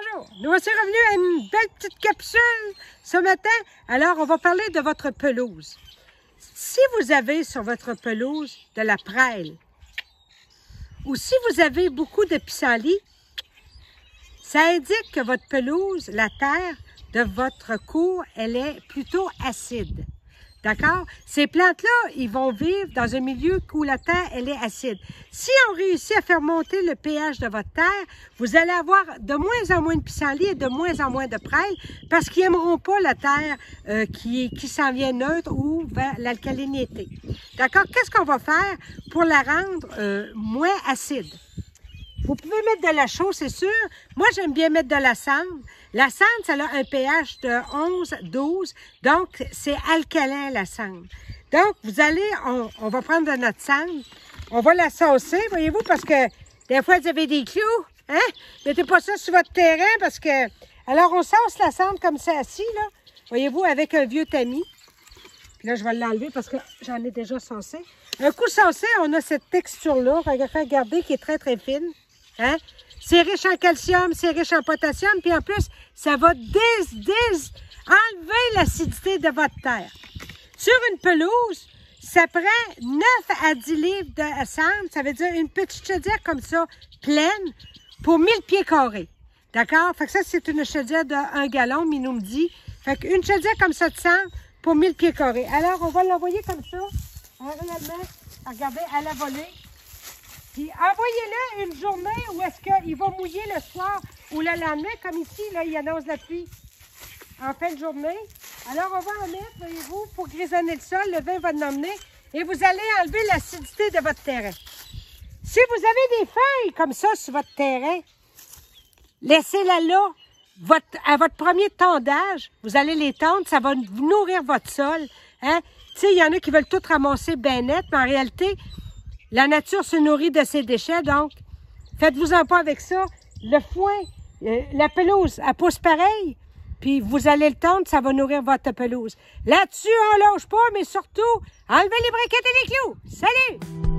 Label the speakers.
Speaker 1: Bonjour, nous voici revenus à une belle petite capsule ce matin. Alors, on va parler de votre pelouse. Si vous avez sur votre pelouse de la prêle ou si vous avez beaucoup de pissenlit, ça indique que votre pelouse, la terre de votre cour, elle est plutôt acide. D'accord? Ces plantes-là, ils vont vivre dans un milieu où la terre, elle est acide. Si on réussit à faire monter le pH de votre terre, vous allez avoir de moins en moins de pissenlit et de moins en moins de prêle parce qu'ils n'aimeront pas la terre qui s'en vient neutre ou vers l'alcalinité. D'accord? Qu'est-ce qu'on va faire pour la rendre moins acide? Vous pouvez mettre de la chaux, c'est sûr. Moi, j'aime bien mettre de la cendre. La cendre, ça a un pH de 11-12, donc c'est alcalin, la cendre. Donc, vous allez, on va prendre de notre cendre, on va la saucer, voyez-vous, parce que des fois, vous avez des clous, hein? Mettez pas ça sur votre terrain, parce que... Alors, on sauce la cendre comme ça, assis, là, voyez-vous, avec un vieux tamis. Puis là, je vais l'enlever parce que j'en ai déjà saucé. Un coup saucé, on a cette texture-là, regardez, qui est très, très fine. Hein? C'est riche en calcium, c'est riche en potassium, puis en plus, ça va enlever l'acidité de votre terre. Sur une pelouse, ça prend 9 à 10 livres de cendre, ça veut dire une petite chaudière comme ça, pleine, pour 1000 pieds carrés. D'accord? Fait que ça, c'est une chaudière de 1 gallon, Minou me dit. Fait qu'une chaudière comme ça de cendre pour 1000 pieds carrés. Alors, on va l'envoyer comme ça, réellement, regardez, à la volée. Puis envoyez-le une journée où est-ce qu'il va mouiller le soir ou le lendemain, comme ici, là, il annonce la pluie en fin de journée. Alors, on va en mettre, voyez-vous, pour grisonner le sol, le vin va l'emmener et vous allez enlever l'acidité de votre terrain. Si vous avez des feuilles comme ça sur votre terrain, laissez-la là. À votre premier tondage, vous allez les tondre, ça va nourrir votre sol. Hein? Tu sais, il y en a qui veulent tout ramasser bien net, mais en réalité, la nature se nourrit de ses déchets, donc faites-vous-en pas avec ça. Le foin, la pelouse, elle pousse pareil, puis vous allez le tondre, ça va nourrir votre pelouse. Là-dessus, on lâche pas, mais surtout, enlevez les briquettes et les clous. Salut!